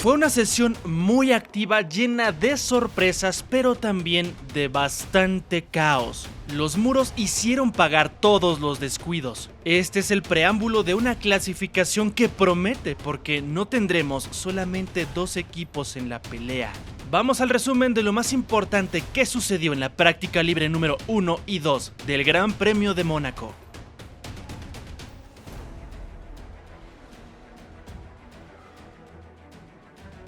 Fue una sesión muy activa, llena de sorpresas, pero también de bastante caos. Los muros hicieron pagar todos los descuidos. Este es el preámbulo de una clasificación que promete, porque no tendremos solamente 2 equipos en la pelea. Vamos al resumen de lo más importante que sucedió en la práctica libre número 1 y 2 del Gran Premio de Mónaco.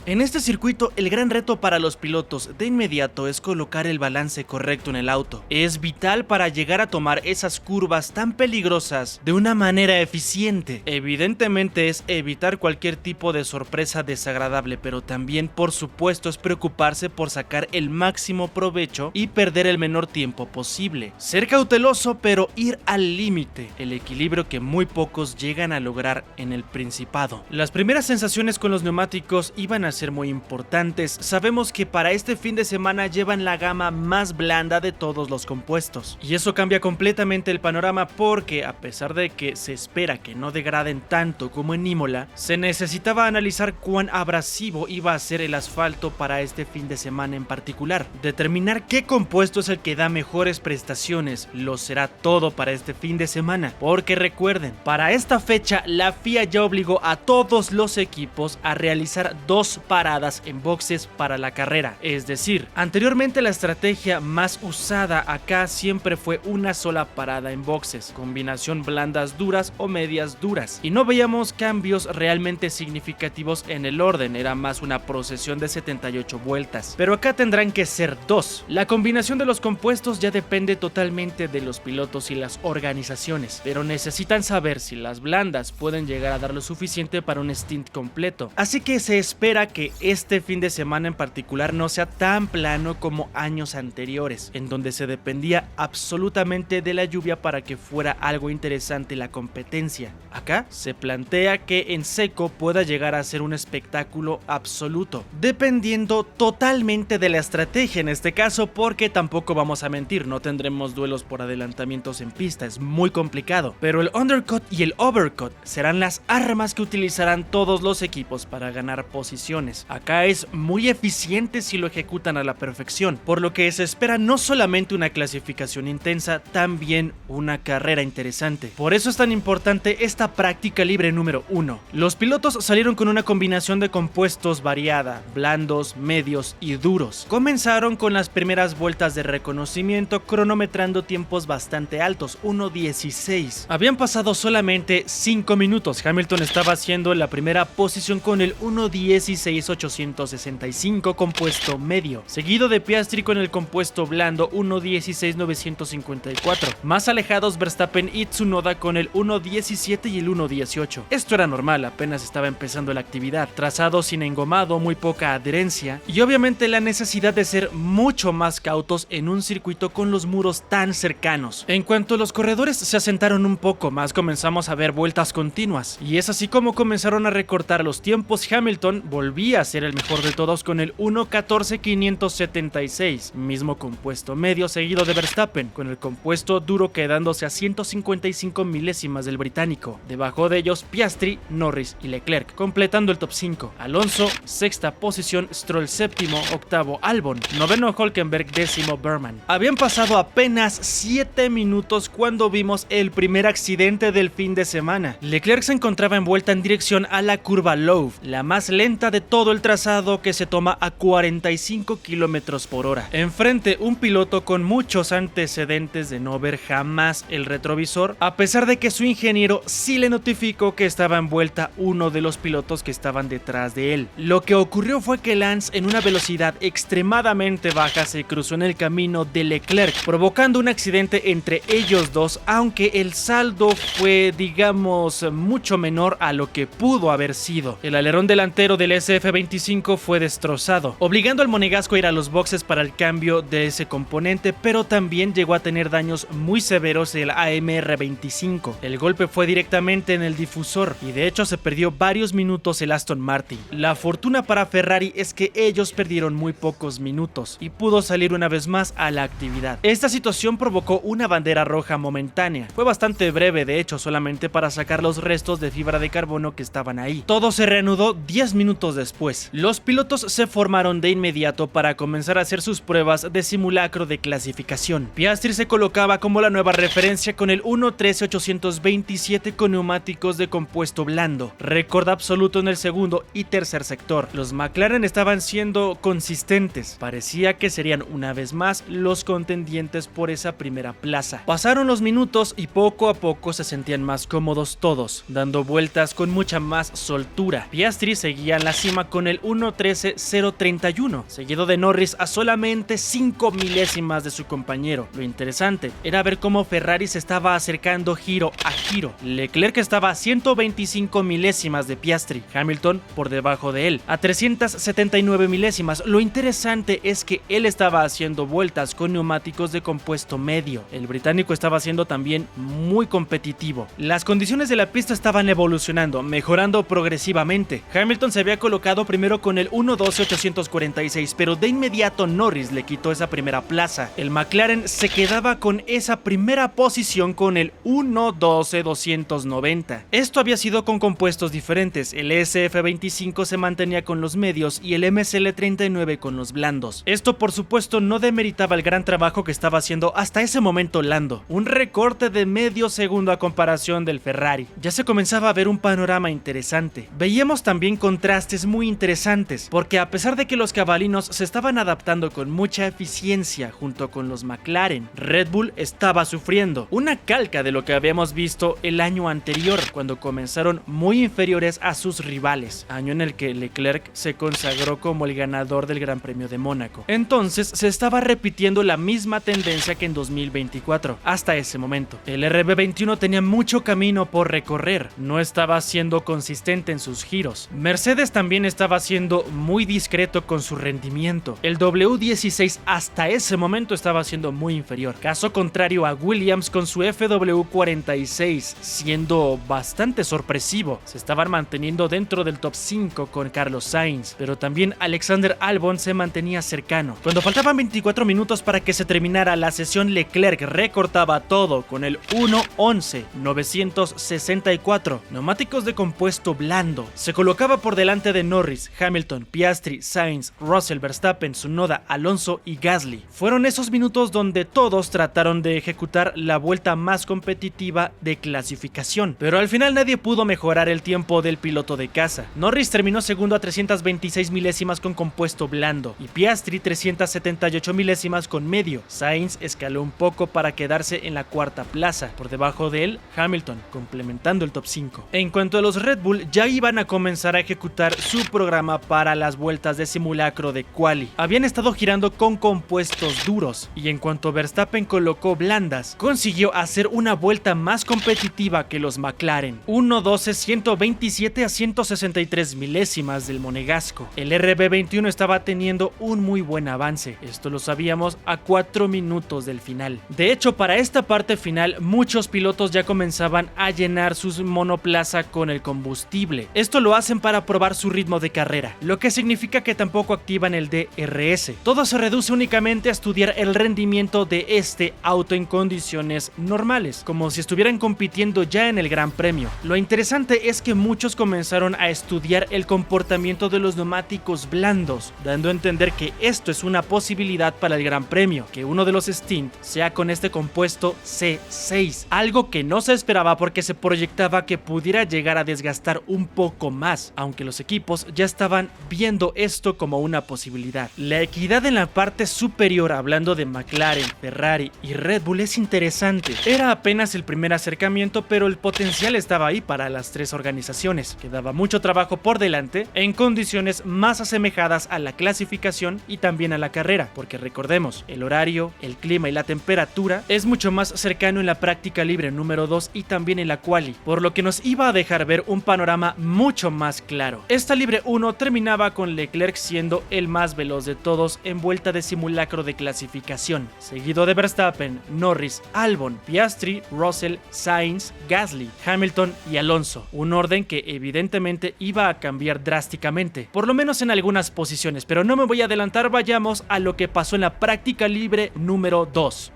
En este circuito, el gran reto para los pilotos de inmediato es colocar el balance correcto en el auto. Es vital para llegar a tomar esas curvas tan peligrosas de una manera eficiente. Evidentemente es evitar cualquier tipo de sorpresa desagradable, pero también por supuesto es preocuparse por sacar el máximo provecho y perder el menor tiempo posible. Ser cauteloso, pero ir al límite, el equilibrio que muy pocos llegan a lograr en el Principado. Las primeras sensaciones con los neumáticos iban a ser muy importantes. Sabemos que para este fin de semana llevan la gama más blanda de todos los compuestos, y eso cambia completamente el panorama, porque a pesar de que se espera que no degraden tanto como en Imola, se necesitaba analizar cuán abrasivo iba a ser el asfalto para este fin de semana en particular. Determinar qué compuesto es el que da mejores prestaciones lo será todo para este fin de semana, porque recuerden, para esta fecha la FIA ya obligó a todos los equipos a realizar 2 paradas en boxes para la carrera. Es decir, anteriormente la estrategia más usada acá siempre fue una sola parada en boxes, combinación blandas duras o medias duras, y no veíamos cambios realmente significativos en el orden, era más una procesión de 78 vueltas. Pero acá tendrán que ser 2. La combinación de los compuestos ya depende totalmente de los pilotos y las organizaciones, pero necesitan saber si las blandas pueden llegar a dar lo suficiente para un stint completo. Así que se espera que este fin de semana en particular no sea tan plano como años anteriores, en donde se dependía absolutamente de la lluvia para que fuera algo interesante la competencia. Acá se plantea que en seco pueda llegar a ser un espectáculo absoluto, dependiendo totalmente de la estrategia en este caso, porque tampoco vamos a mentir, no tendremos duelos por adelantamientos en pista, es muy complicado, pero el undercut y el overcut serán las armas que utilizarán todos los equipos para ganar posiciones. Acá es muy eficiente si lo ejecutan a la perfección, por lo que se espera no solamente una clasificación intensa, también una carrera interesante. Por eso es tan importante esta práctica libre número 1. Los pilotos salieron con una combinación de compuestos variada, blandos, medios y duros. Comenzaron con las primeras vueltas de reconocimiento cronometrando tiempos bastante altos, 1:16. Habían pasado solamente 5 minutos, Hamilton estaba haciendo la primera posición con el 1:16.865 compuesto medio, seguido de Piastri con el compuesto blando 1:16.954. Más alejados Verstappen y Tsunoda con el 1:17 y el 1:18. Esto era normal, apenas estaba empezando la actividad, trazado sin engomado, muy poca adherencia y obviamente la necesidad de ser mucho más cautos en un circuito con los muros tan cercanos. En cuanto los corredores se asentaron un poco más, comenzamos a ver vueltas continuas, y es así como comenzaron a recortar los tiempos. Hamilton volvía a ser el mejor de todos con el 1:14.576, mismo compuesto medio, seguido de Verstappen con el compuesto duro quedándose a 155 milésimas del británico. Debajo de ellos Piastri, Norris y Leclerc, completando el top 5. Alonso, sexta posición, Stroll séptimo, octavo Albon, noveno Hülkenberg, décimo Berman. Habían pasado apenas 7 minutos cuando vimos el primer accidente del fin de semana. Leclerc se encontraba envuelta en dirección a la curva Lowe, la más lenta de todo el trazado, que se toma a 45 km por hora. Enfrente, un piloto con muchos antecedentes de no ver jamás el retrovisor, a pesar de que su ingeniero sí le notificó que estaba envuelta uno de los pilotos que estaban detrás de él. Lo que ocurrió fue que Lance, en una velocidad extremadamente baja, se cruzó en el camino de Leclerc, provocando un accidente entre ellos dos, aunque el saldo fue, digamos, mucho menor a lo que pudo haber sido. El alerón delantero del SF25 fue destrozado, obligando al monegasco a ir a los boxes para el cambio de ese componente, pero también llegó a tener daños muy severos el AMR25. El golpe fue directamente en el difusor y de hecho se perdió varios minutos el Aston Martin. La fortuna para Ferrari es que ellos perdieron muy pocos minutos y pudo salir una vez más a la actividad. Esta situación provocó una bandera roja momentánea. Fue bastante breve, de hecho, solamente para sacar los restos de fibra de carbono que estaban ahí. Todo se reanudó 10 minutos después. después. Los pilotos se formaron de inmediato para comenzar a hacer sus pruebas de simulacro de clasificación. Piastri se colocaba como la nueva referencia con el 1.13.827 con neumáticos de compuesto blando, récord absoluto en el segundo y tercer sector. Los McLaren estaban siendo consistentes, parecía que serían una vez más los contendientes por esa primera plaza. Pasaron los minutos y poco a poco se sentían más cómodos todos, dando vueltas con mucha más soltura. Piastri seguía en la cima con el 1.13.031, seguido de Norris a solamente 5 milésimas de su compañero. Lo interesante era ver cómo Ferrari se estaba acercando giro a giro. Leclerc estaba a 125 milésimas de Piastri, Hamilton por debajo de él, a 379 milésimas. Lo interesante es que él estaba haciendo vueltas con neumáticos de compuesto medio. El británico estaba siendo también muy competitivo. Las condiciones de la pista estaban evolucionando, mejorando progresivamente. Hamilton se había colocado primero con el 1.12.846, pero de inmediato Norris le quitó esa primera plaza. El McLaren se quedaba con esa primera posición con el 1.12.290. Esto había sido con compuestos diferentes. El SF25 se mantenía con los medios y el MSL39 con los blandos. Esto por supuesto no demeritaba el gran trabajo que estaba haciendo hasta ese momento Lando. Un recorte de medio segundo a comparación del Ferrari. Ya se comenzaba a ver un panorama interesante. Veíamos también contrastes muy interesantes, porque a pesar de que los cabalinos se estaban adaptando con mucha eficiencia junto con los McLaren, Red Bull estaba sufriendo. Una calca de lo que habíamos visto el año anterior, cuando comenzaron muy inferiores a sus rivales, año en el que Leclerc se consagró como el ganador del Gran Premio de Mónaco. Entonces se estaba repitiendo la misma tendencia que en 2024. Hasta ese momento, el RB21 tenía mucho camino por recorrer, no estaba siendo consistente en sus giros. Mercedes también estaba siendo muy discreto con su rendimiento. El W16 hasta ese momento estaba siendo muy inferior, caso contrario a Williams con su FW46 siendo bastante sorpresivo. Se estaban manteniendo dentro del top 5 con Carlos Sainz, pero también Alexander Albon se mantenía cercano. Cuando faltaban 24 minutos para que se terminara la sesión, Leclerc recortaba todo con el 1.11.964, neumáticos de compuesto blando. Se colocaba por delante de Norris, Hamilton, Piastri, Sainz, Russell, Verstappen, Tsunoda, Alonso y Gasly. Fueron esos minutos donde todos trataron de ejecutar la vuelta más competitiva de clasificación, pero al final nadie pudo mejorar el tiempo del piloto de casa. Norris terminó segundo a 326 milésimas con compuesto blando y Piastri 378 milésimas con medio. Sainz escaló un poco para quedarse en la cuarta plaza, por debajo de él Hamilton, complementando el top 5. En cuanto a los Red Bull, ya iban a comenzar a ejecutar su programa para las vueltas de simulacro de quali. Habían estado girando con compuestos duros y en cuanto Verstappen colocó blandas, consiguió hacer una vuelta más competitiva que los McLaren, 1.12.127 a 163 milésimas del monegasco. El RB21 estaba teniendo un muy buen avance, esto lo sabíamos a 4 minutos del final. De hecho, para esta parte final, muchos pilotos ya comenzaban a llenar sus monoplaza con el combustible. Esto lo hacen para probar su ritmo de carrera, lo que significa que tampoco activan el DRS. Todo se reduce únicamente a estudiar el rendimiento de este auto en condiciones normales, como si estuvieran compitiendo ya en el Gran Premio. Lo interesante es que muchos comenzaron a estudiar el comportamiento de los neumáticos blandos, dando a entender que esto es una posibilidad para el Gran Premio, que uno de los stints sea con este compuesto C6, algo que no se esperaba porque se proyectaba que pudiera llegar a desgastar un poco más, aunque los equipos ya estaban viendo esto como una posibilidad. La equidad en la parte superior, hablando de McLaren, Ferrari y Red Bull, es interesante. Era apenas el primer acercamiento, pero el potencial estaba ahí para las tres organizaciones. Quedaba mucho trabajo por delante en condiciones más asemejadas a la clasificación y también a la carrera, porque recordemos, el horario, el clima y la temperatura es mucho más cercano en la práctica libre número 2 y también en la quali, por lo que nos iba a dejar ver un panorama mucho más claro. Esta libre 1 terminaba con Leclerc siendo el más veloz de todos en vuelta de simulacro de clasificación, seguido de Verstappen, Norris, Albon, Piastri, Russell, Sainz, Gasly, Hamilton y Alonso, un orden que evidentemente iba a cambiar drásticamente, por lo menos en algunas posiciones, pero no me voy a adelantar, vayamos a lo que pasó en la práctica libre número 2.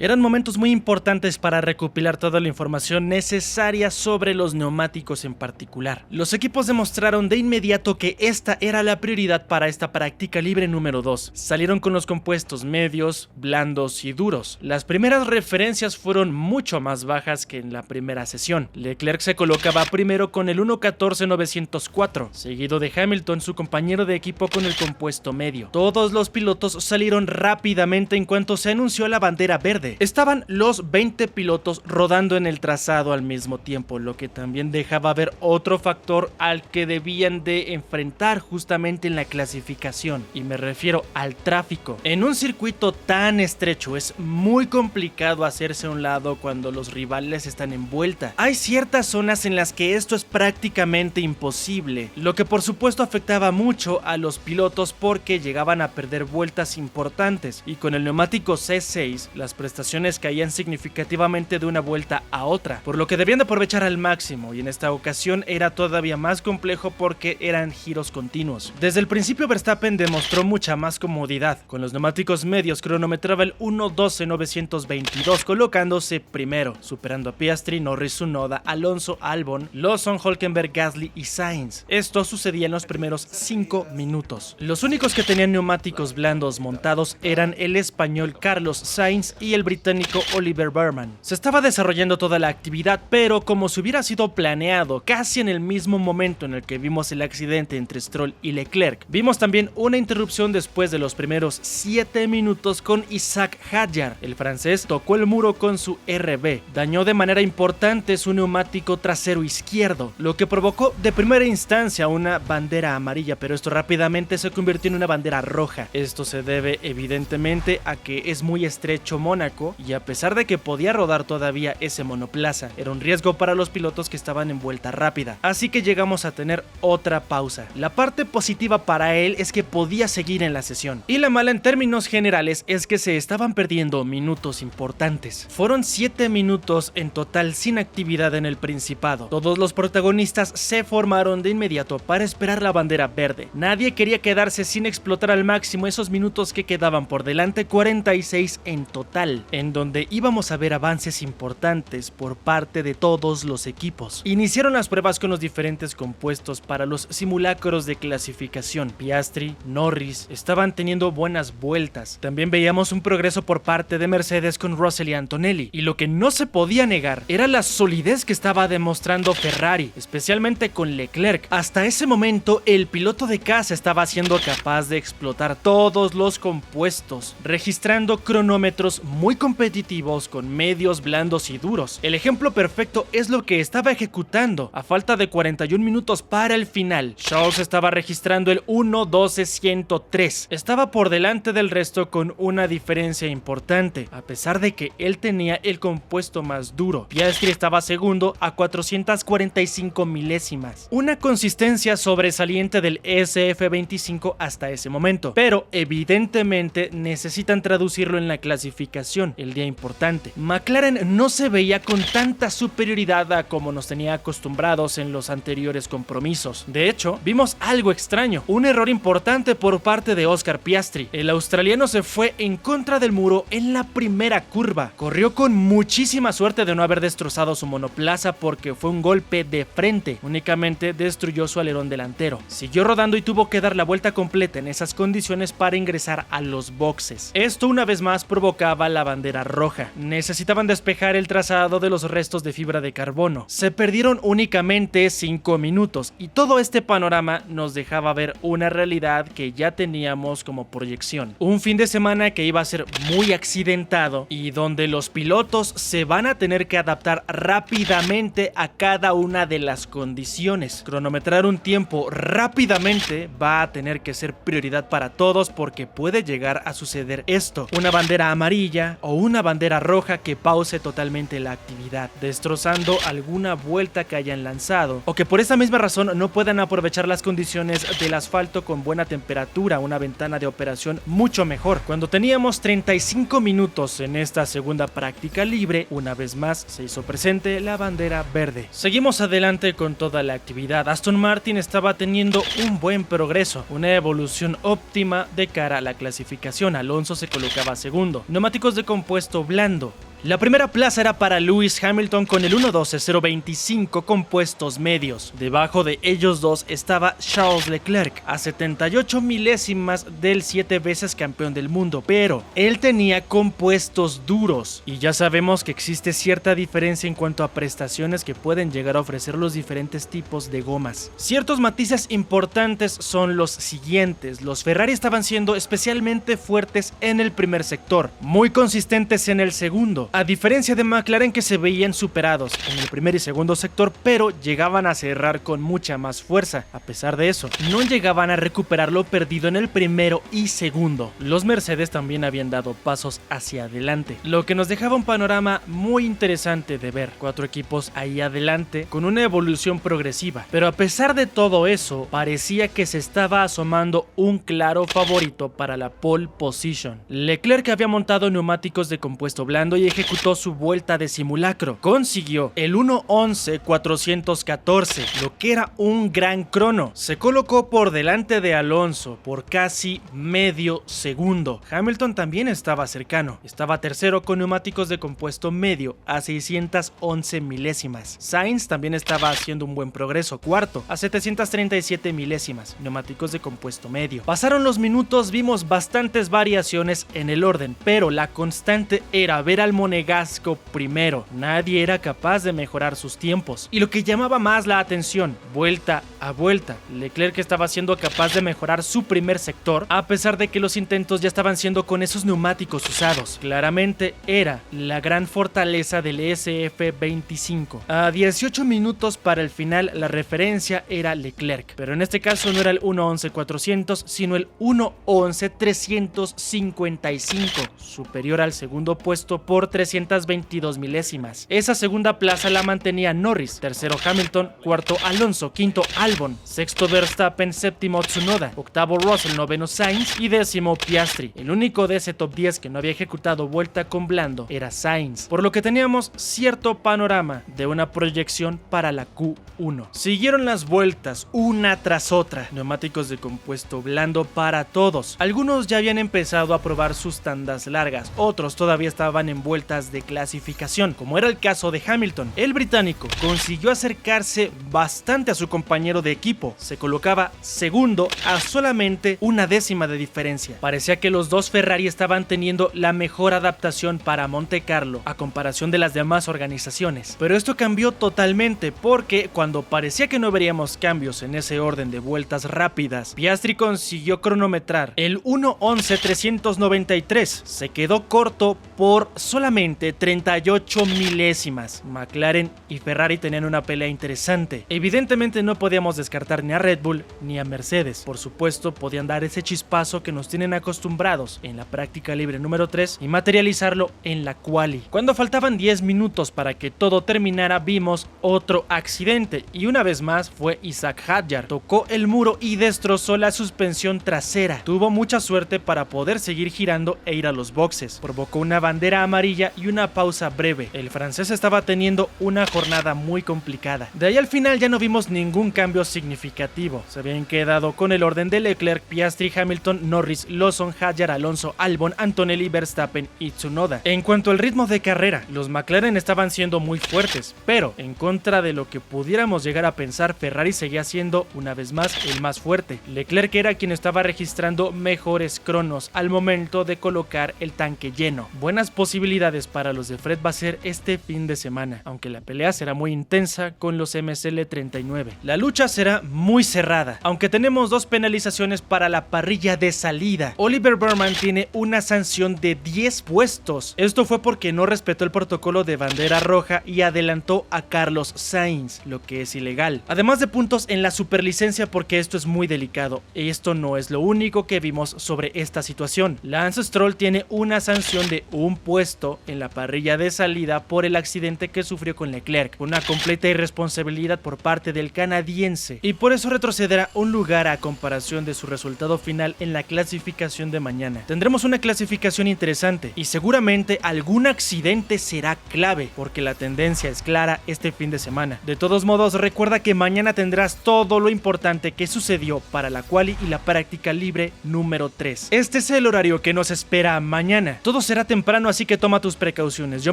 Eran momentos muy importantes para recopilar toda la información necesaria sobre los neumáticos en particular. Los equipos demostraron de inmediato que esta era la prioridad para esta práctica libre número 2. Salieron con los compuestos medios, blandos y duros. Las primeras referencias fueron mucho más bajas que en la primera sesión. Leclerc se colocaba primero con el 1.14.904, seguido de Hamilton, su compañero de equipo, con el compuesto medio. Todos los pilotos salieron rápidamente en cuanto se anunció la bandera verde. Estaban los 20 pilotos rodando en el trazado al mismo tiempo, lo que también dejaba ver otro factor al que debían de enfrentar justamente en la clasificación, y me refiero al tráfico. En un circuito tan estrecho es muy complicado hacerse a un lado cuando los rivales están en vuelta. Hay ciertas zonas en las que esto es prácticamente imposible, lo que por supuesto afectaba mucho a los pilotos porque llegaban a perder vueltas importantes, y con el neumático C6 las prestaciones caían significativamente de una vuelta a otra, por lo que debían de aprovechar al máximo, y en esta ocasión era todavía más complejo porque eran giros continuos. Desde el principio Verstappen demostró mucha más comodidad. Con los neumáticos medios cronometraba el 1.12.922, colocándose primero, superando a Piastri, Norris, Tsunoda, Alonso, Albon, Lawson, Hülkenberg, Gasly y Sainz. Esto sucedía en los primeros 5 minutos. Los únicos que tenían neumáticos blandos montados eran el español Carlos Sainz y el británico Oliver Burman. Se estaba desarrollando toda la actividad, pero como si hubiera sido planeado, casi en el mismo momento en el que vimos el accidente entre Stroll y Leclerc, vimos también una interrupción después de los primeros 7 minutos con Isaac Hadjar. El francés tocó el muro con su RB, dañó de manera importante su neumático trasero izquierdo, lo que provocó de primera instancia una bandera amarilla, pero esto rápidamente se convirtió en una bandera roja. Esto se debe evidentemente a que es muy estrecho Mónaco, y a pesar de que podía rodar todavía ese monoplaza, era un riesgo para los pilotos que estaban en vuelta rápida, así que llegamos a tener otra pausa. La parte positiva para él es que podía seguir en la sesión, y la mala en términos generales es que se estaban perdiendo minutos importantes. Fueron 7 minutos en total sin actividad en el Principado. Todos los protagonistas se formaron de inmediato para esperar la bandera verde. Nadie quería quedarse sin explotar al máximo esos minutos que quedaban por delante, 46 en total, en donde íbamos a ver avances importantes por parte de todos los equipos. Iniciaron las pruebas con los diferentes compuestos para los simulacros de clasificación. Piastri, Norris estaban teniendo buenas vueltas. También veíamos un progreso por parte de Mercedes con Russell y Antonelli, y lo que no se podía negar era la solidez que estaba demostrando Ferrari, especialmente con Leclerc. Hasta ese momento el piloto de casa estaba siendo capaz de explotar todos los compuestos, registrando cronómetros muy competitivos con medios, blandos y duros. El ejemplo perfecto es lo que estaba ejecutando a falta de 41 minutos para el final. Charles estaba registrando el 1.12.103, estaba por delante del resto con una diferencia importante, a pesar de que él tenía el compuesto más duro. Piastri estaba segundo a 445 milésimas, una consistencia sobresaliente del SF25 hasta ese momento, pero evidentemente necesitan traducirlo en la clasificación, el día importante. McLaren no se veía con tanta superioridad a como nos tenía acostumbrados en los anteriores compromisos. De hecho, vimos algo extraño, un error importante por parte de Oscar Piastri. El australiano se fue en contra del muro en la primera curva. Corrió con muchísima suerte de no haber destrozado su monoplaza porque fue un golpe de frente, únicamente destruyó su alerón delantero. Siguió rodando y tuvo que dar la vuelta completa en esas condiciones para ingresar a los boxes. Esto una vez más provocaba la bandera roja. Necesitaban despejar el trazado de los restos de fibra de carbono. Se perdieron únicamente 5 minutos y todo este panorama nos dejaba ver una realidad que ya teníamos como proyección. Un fin de semana que iba a ser muy accidentado y donde los pilotos se van a tener que adaptar rápidamente a cada una de las condiciones. Cronometrar un tiempo rápidamente va a tener que ser prioridad para todos porque puede llegar a suceder esto: una bandera amarilla o una bandera roja que pause totalmente la actividad, destrozando alguna vuelta que hayan lanzado, o que por esa misma razón no puedan aprovechar las condiciones del asfalto con buena temperatura, una ventana de operación mucho mejor. Cuando teníamos 35 minutos en esta segunda práctica libre, una vez más se hizo presente la bandera verde. Seguimos adelante con toda la actividad. Aston Martin estaba teniendo un buen progreso, una evolución óptima de cara a la clasificación. Alonso se colocaba segundo. Neumáticos de compuesto blando. La primera plaza era para Lewis Hamilton con el 1.12.025 compuestos medios. Debajo de ellos dos estaba Charles Leclerc a 78 milésimas del 7 veces campeón del mundo, pero él tenía compuestos duros y ya sabemos que existe cierta diferencia en cuanto a prestaciones que pueden llegar a ofrecer los diferentes tipos de gomas. Ciertos matices importantes son los siguientes: los Ferrari estaban siendo especialmente fuertes en el primer sector, muy consistentes en el segundo, a diferencia de McLaren, que se veían superados en el primer y segundo sector, pero llegaban a cerrar con mucha más fuerza. A pesar de eso, no llegaban a recuperar lo perdido en el primero y segundo. Los Mercedes también habían dado pasos hacia adelante, lo que nos dejaba un panorama muy interesante de ver. 4 equipos ahí adelante con una evolución progresiva, pero a pesar de todo eso, parecía que se estaba asomando un claro favorito para la pole position. Leclerc había montado neumáticos de compuesto blando y ejecutó su vuelta de simulacro. Consiguió el 1.11.414, lo que era un gran crono. Se colocó por delante de Alonso por casi medio segundo. Hamilton también estaba cercano. Estaba tercero con neumáticos de compuesto medio a 611 milésimas. Sainz también estaba haciendo un buen progreso, cuarto a 737 milésimas, neumáticos de compuesto medio. Pasaron los minutos, vimos bastantes variaciones en el orden, pero la constante era ver al monegasco primero. Nadie era capaz de mejorar sus tiempos. Y lo que llamaba más la atención, vuelta a vuelta, Leclerc estaba siendo capaz de mejorar su primer sector, a pesar de que los intentos ya estaban siendo con esos neumáticos usados. Claramente era la gran fortaleza del SF25. A 18 minutos para el final, la referencia era Leclerc, pero en este caso no era el 1.11.400, sino el 1.11.355, superior al segundo puesto por 322 milésimas. Esa segunda plaza la mantenía Norris, tercero Hamilton, cuarto Alonso, quinto Albon, sexto Verstappen, séptimo Tsunoda, octavo Russell, noveno Sainz y décimo Piastri. El único de ese top 10 que no había ejecutado vuelta con blando era Sainz, por lo que teníamos cierto panorama de una proyección para la Q1. Siguieron las vueltas una tras otra, neumáticos de compuesto blando para todos. Algunos ya habían empezado a probar sus tandas largas, otros todavía estaban en vueltas de clasificación, como era el caso de Hamilton. El británico consiguió acercarse bastante a su compañero de equipo, se colocaba segundo a solamente una décima de diferencia. Parecía que los dos Ferrari estaban teniendo la mejor adaptación para Monte Carlo a comparación de las demás organizaciones, pero esto cambió totalmente porque cuando parecía que no veríamos cambios en ese orden de vueltas rápidas, Piastri consiguió cronometrar el 1.11.393, se quedó corto por solamente 38 milésimas. McLaren y Ferrari tenían una pelea interesante. Evidentemente no podíamos descartar ni a Red Bull ni a Mercedes. Por supuesto, podían dar ese chispazo que nos tienen acostumbrados en la práctica libre número 3 y materializarlo en la quali. Cuando faltaban 10 minutos para que todo terminara, vimos otro accidente y una vez más fue Isaac Hadjar. Tocó el muro y destrozó la suspensión trasera. Tuvo mucha suerte para poder seguir girando e ir a los boxes. Provocó una bandera amarilla y una pausa breve. El francés estaba teniendo una jornada muy complicada. De ahí al final ya no vimos ningún cambio significativo. Se habían quedado con el orden de Leclerc, Piastri, Hamilton, Norris, Lawson, Hadjar, Alonso, Albon, Antonelli, Verstappen y Tsunoda. En cuanto al ritmo de carrera, los McLaren estaban siendo muy fuertes, pero en contra de lo que pudiéramos llegar a pensar, Ferrari seguía siendo una vez más el más fuerte. Leclerc era quien estaba registrando mejores cronos al momento de colocar el tanque lleno. Buenas posibilidades para los de Fred va a ser este fin de semana, aunque la pelea será muy intensa con los MSL39. La lucha será muy cerrada, aunque tenemos dos penalizaciones para la parrilla de salida. Oliver Burman tiene una sanción de 10 puestos. Esto fue porque no respetó el protocolo de bandera roja y adelantó a Carlos Sainz, lo que es ilegal. Además de puntos en la superlicencia, porque esto es muy delicado. Esto no es lo único que vimos sobre esta situación. Lance Stroll tiene una sanción de un puesto en la parrilla de salida por el accidente que sufrió con Leclerc, una completa irresponsabilidad por parte del canadiense, y por eso retrocederá un lugar a comparación de su resultado final en la clasificación de mañana. Tendremos una clasificación interesante y seguramente algún accidente será clave, porque la tendencia es clara este fin de semana. De todos modos, recuerda que mañana tendrás todo lo importante que sucedió para la quali y la práctica libre número 3. Este es el horario que nos espera mañana. Todo será temprano, así que toma tus precauciones. Yo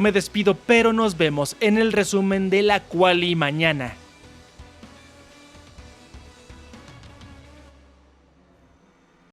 me despido, pero nos vemos en el resumen de la quali mañana.